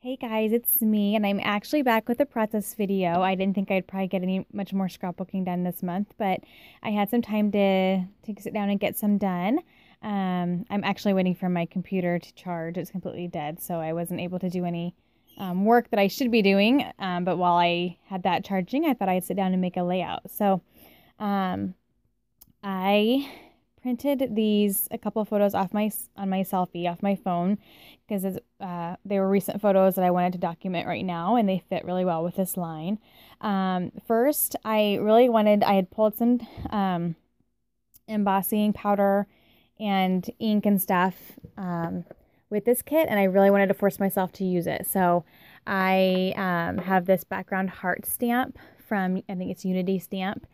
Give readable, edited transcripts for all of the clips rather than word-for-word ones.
Hey guys, it's me, and I'm actually back with a process video. I didn't think I'd probably get any much more scrapbooking done this month, but I had some time to sit down and get some done. I'm actually waiting for my computer to charge. It's completely dead, so I wasn't able to do any work that I should be doing. But while I had that charging, I thought I'd sit down and make a layout. So um, I printed a couple of photos off on my selfie off my phone because they were recent photos that I wanted to document right now, and they fit really well with this line. First, I had pulled some embossing powder and ink and stuff with this kit, and I really wanted to force myself to use it. So I have this background heart stamp from, I think it's Unity Stamp,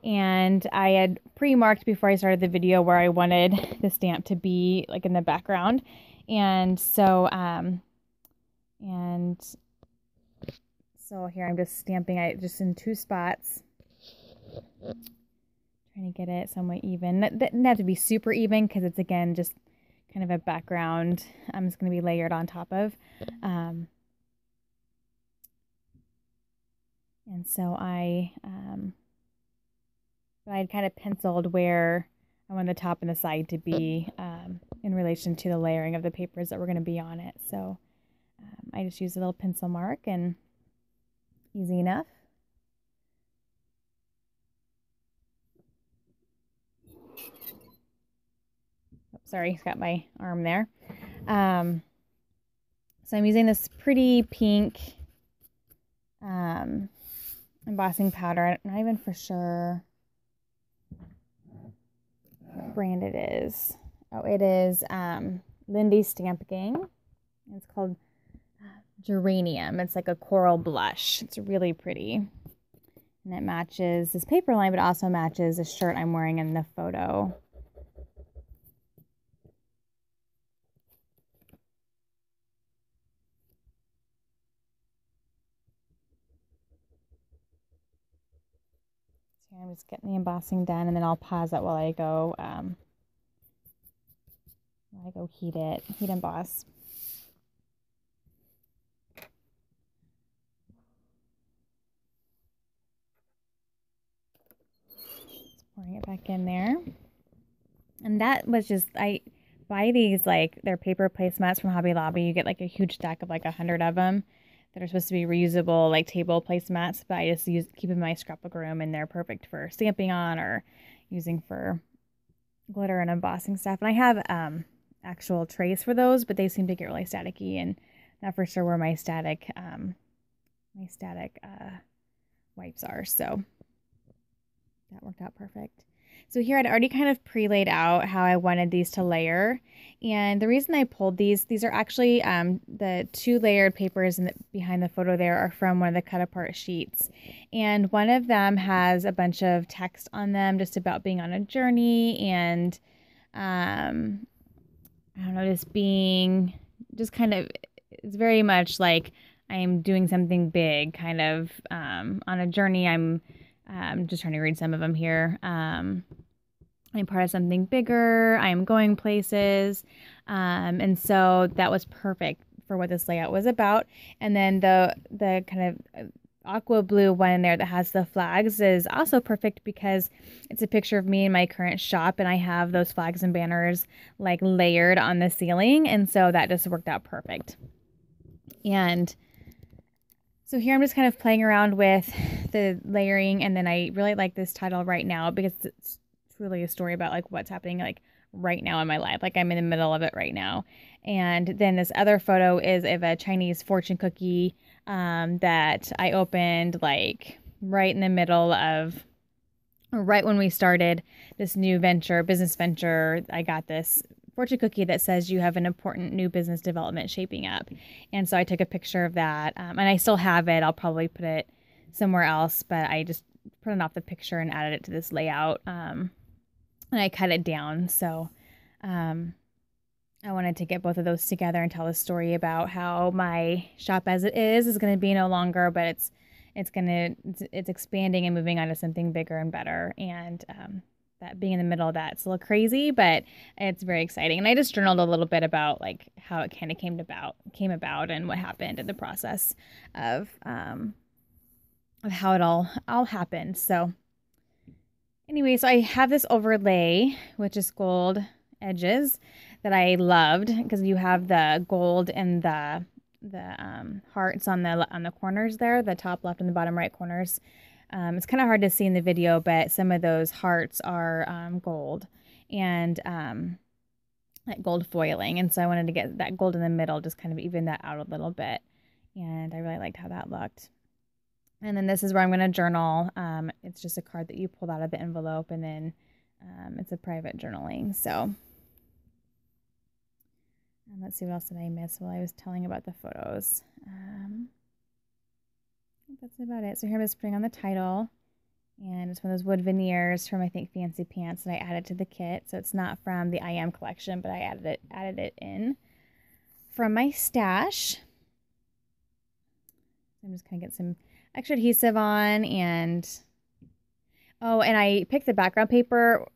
and I had pre-marked before I started the video where I wanted the stamp to be like in the background. And so and so here I'm just stamping it just in two spots, trying to get it somewhat even. That doesn't have to be super even because it's, again, just kind of a background it's going to be layered on top of. And so I had kind of penciled where I want the top and the side to be in relation to the layering of the papers that were going to be on it. So I just used a little pencil mark, and easy enough. Oh, sorry, got my arm there. So I'm using this pretty pink embossing powder. I'm not even for sure what brand it is. Oh, it is Lindy Stamp Gang. It's called Geranium. It's like a coral blush. It's really pretty. And it matches this paper line, but also matches the shirt I'm wearing in the photo. So I'm just getting the embossing done, and then I'll pause it while I go heat emboss. Pouring it back in there. And that was just, I buy these, like, they're paper placemats from Hobby Lobby. You get like a huge stack of like 100 of them that are supposed to be reusable, like table placemats, but I just keep in my scrapbook room, and they're perfect for stamping on or using for glitter and embossing stuff. And I have actual trays for those, but they seem to get really staticky, and not for sure where my static wipes are. So that worked out perfect. So here I'd already kind of pre-laid out how I wanted these to layer. And the reason I pulled these are actually the two layered papers behind the photo there are from one of the cut apart sheets. And one of them has a bunch of text on them just about being on a journey, and I don't know, just kind of, it's very much like I'm doing something big, kind of on a journey. I'm just trying to read some of them here. I'm part of something bigger. I am going places. And so that was perfect for what this layout was about. And then the kind of aqua blue one in there that has the flags is also perfect because it's a picture of me in my current shop, and I have those flags and banners like layered on the ceiling. And so that just worked out perfect. And so here I'm just kind of playing around with the layering, and then I really like this title Right Now because it's truly a story about like what's happening like right now in my life. Like I'm in the middle of it right now. And then this other photo is of a Chinese fortune cookie that I opened like right in the middle of, or right when we started this new business venture. I got this fortune cookie that says you have an important new business development shaping up. And so I took a picture of that, and I still have it. I'll probably put it somewhere else, but I just printed off the picture and added it to this layout, and I cut it down. So I wanted to get both of those together and tell a story about how my shop as it is going to be no longer, but it's expanding and moving on to something bigger and better. And that being in the middle of that. It's a little crazy, but it's very exciting. And I just journaled a little bit about like how it kind of came about and what happened in the process of how it all happened. So anyway, so I have this overlay, which is gold edges that I loved because you have the gold and the hearts on the corners there, the top left and the bottom right corners. It's kind of hard to see in the video, but some of those hearts are gold and like gold foiling. And so I wanted to get that gold in the middle, just kind of even that out a little bit. And I really liked how that looked. And then this is where I'm going to journal. It's just a card that you pulled out of the envelope, and then it's a private journaling. So let's see, what else did I miss while I was telling about the photos. I think that's about it. So here I'm just putting on the title, and it's one of those wood veneers from, I think, Fancy Pants that I added to the kit. So it's not from the I Am collection, but I added it in from my stash. I'm just going to get some extra adhesive on, and I picked the background paper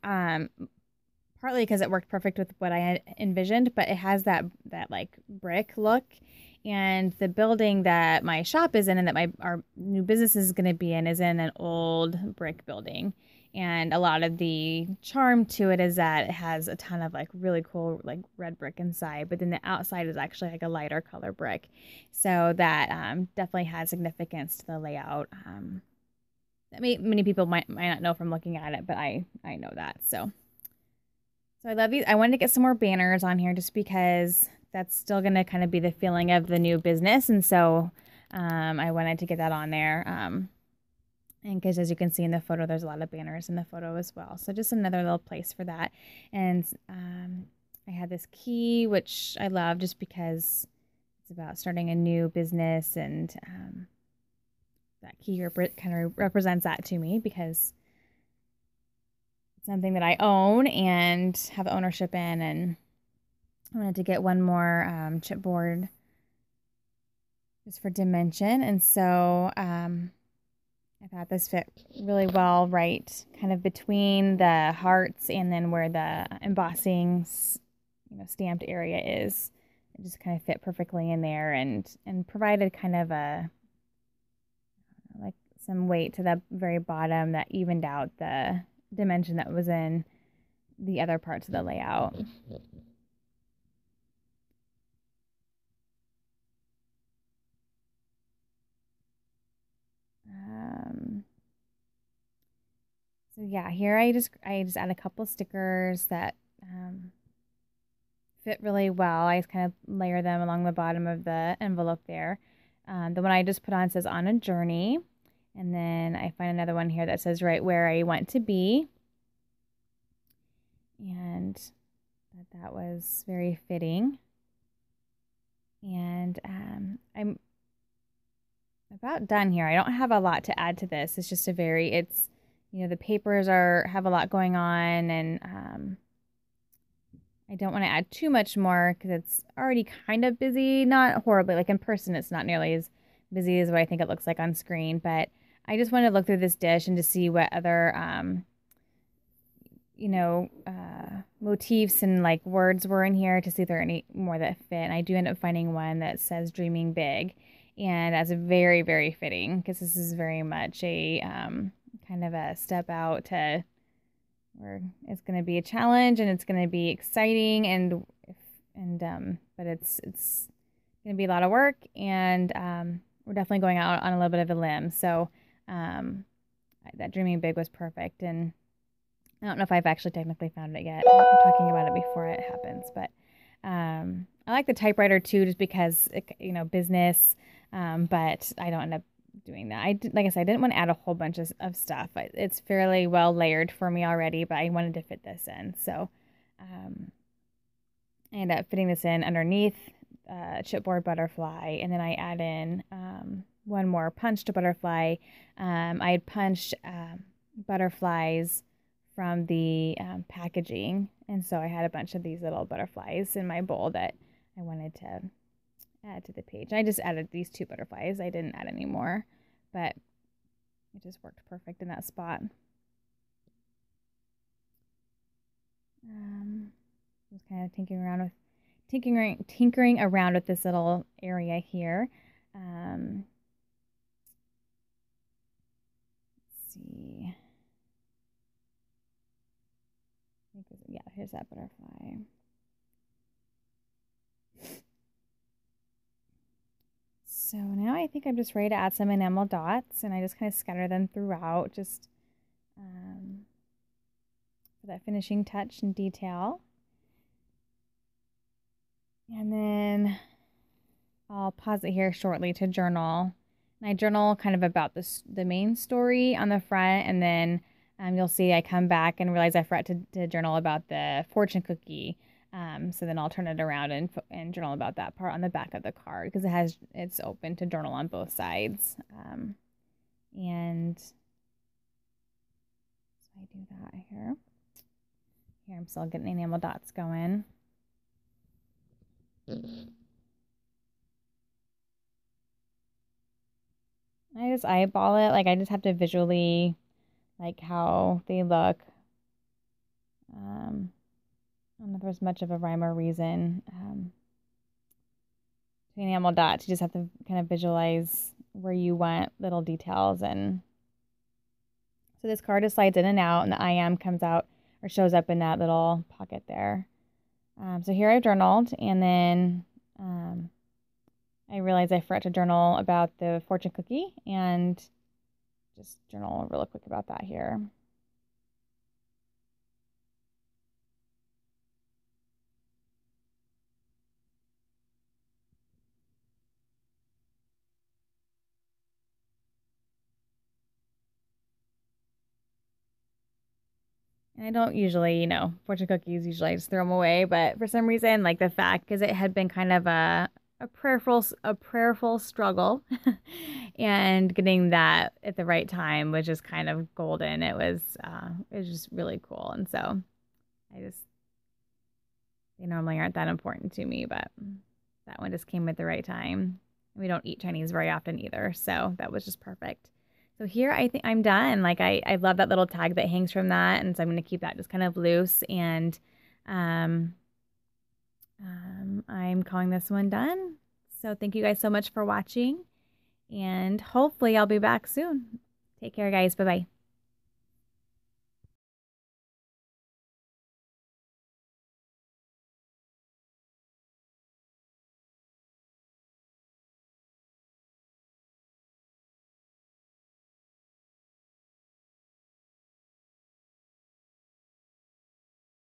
partly because it worked perfect with what I had envisioned, but it has that like brick look, and the building that my shop is in and that our new business is going to be in is in an old brick building. And a lot of the charm to it is that it has a ton of like really cool like red brick inside, but then the outside is actually like a lighter color brick. So that definitely has significance to the layout. That many people might not know from looking at it, but I know that. So I love these. I wanted to get some more banners on here just because that's still going to kind of be the feeling of the new business. And so I wanted to get that on there. And because as you can see in the photo, there's a lot of banners in the photo as well. So just another little place for that. And I had this key, which I love just because it's about starting a new business. And that key kind of represents that to me because it's something that I own and have ownership in. And I wanted to get one more chipboard just for dimension. And so I thought this fit really well right kind of between the hearts and then where the embossing stamped area is. It just kind of fit perfectly in there and provided kind of a like some weight to the very bottom that evened out the dimension that was in the other parts of the layout. So yeah, here I just add a couple stickers that fit really well. I just kind of layer them along the bottom of the envelope there. The one I just put on says "On a Journey," and then I find another one here that says "Right Where I Want to Be," and that was very fitting. And I'm about done here. I don't have a lot to add to this. It's just the papers have a lot going on, and I don't want to add too much more because it's already kind of busy. Not horribly, like in person, it's not nearly as busy as what I think it looks like on screen. But I just wanted to look through this dish and to see what other, motifs and like words were in here to see if there are any more that fit. And I do end up finding one that says "Dreaming Big," and that's very, very fitting because this is very much a kind of a step out to where it's going to be a challenge and it's going to be exciting but it's going to be a lot of work, and we're definitely going out on a little bit of a limb. So that "Dreaming Big" was perfect, and I don't know if I've actually technically found it yet. I'm talking about it before it happens, but I like the typewriter too, just because business, but I don't end up doing that. Like I said, I didn't want to add a whole bunch of stuff. It's fairly well layered for me already, but I wanted to fit this in. So I ended up fitting this in underneath chipboard butterfly, and then I add in one more punched butterfly. I had punched butterflies from the packaging, and so I had a bunch of these little butterflies in my bowl that I wanted to add to the page. I just added these 2 butterflies. I didn't add any more, but it just worked perfect in that spot. Just kind of tinkering around with this little area here. Let's see. Yeah, here's that butterfly. So now I think I'm just ready to add some enamel dots, and I just kind of scatter them throughout, just for that finishing touch and detail. And then I'll pause it here shortly to journal. And I journal kind of about the main story on the front, and then you'll see I come back and realize I forgot to journal about the fortune cookie. So then I'll turn it around and journal about that part on the back of the card, because it's open to journal on both sides. And so I do that here. Here I'm still getting enamel dots going. I just eyeball it. Like, I just have to visually like how they look. I don't know if there's much of a rhyme or reason to enamel dots. You just have to kind of visualize where you want little details. And so this card just slides in and out, and the I am comes out or shows up in that little pocket there. So here I've journaled, and then I realized I forgot to journal about the fortune cookie, and just journal real quick about that here. And I don't usually, fortune cookies, usually I just throw them away. But for some reason, like the fact, because it had been kind of a prayerful struggle, and getting that at the right time was just kind of golden. It was just really cool. And so they normally aren't that important to me, but that one just came at the right time. We don't eat Chinese very often either, so that was just perfect. So here I think I'm done. Like, I love that little tag that hangs from that, and so I'm going to keep that just kind of loose, and I'm calling this one done. So thank you guys so much for watching, and hopefully I'll be back soon. Take care, guys. Bye-bye.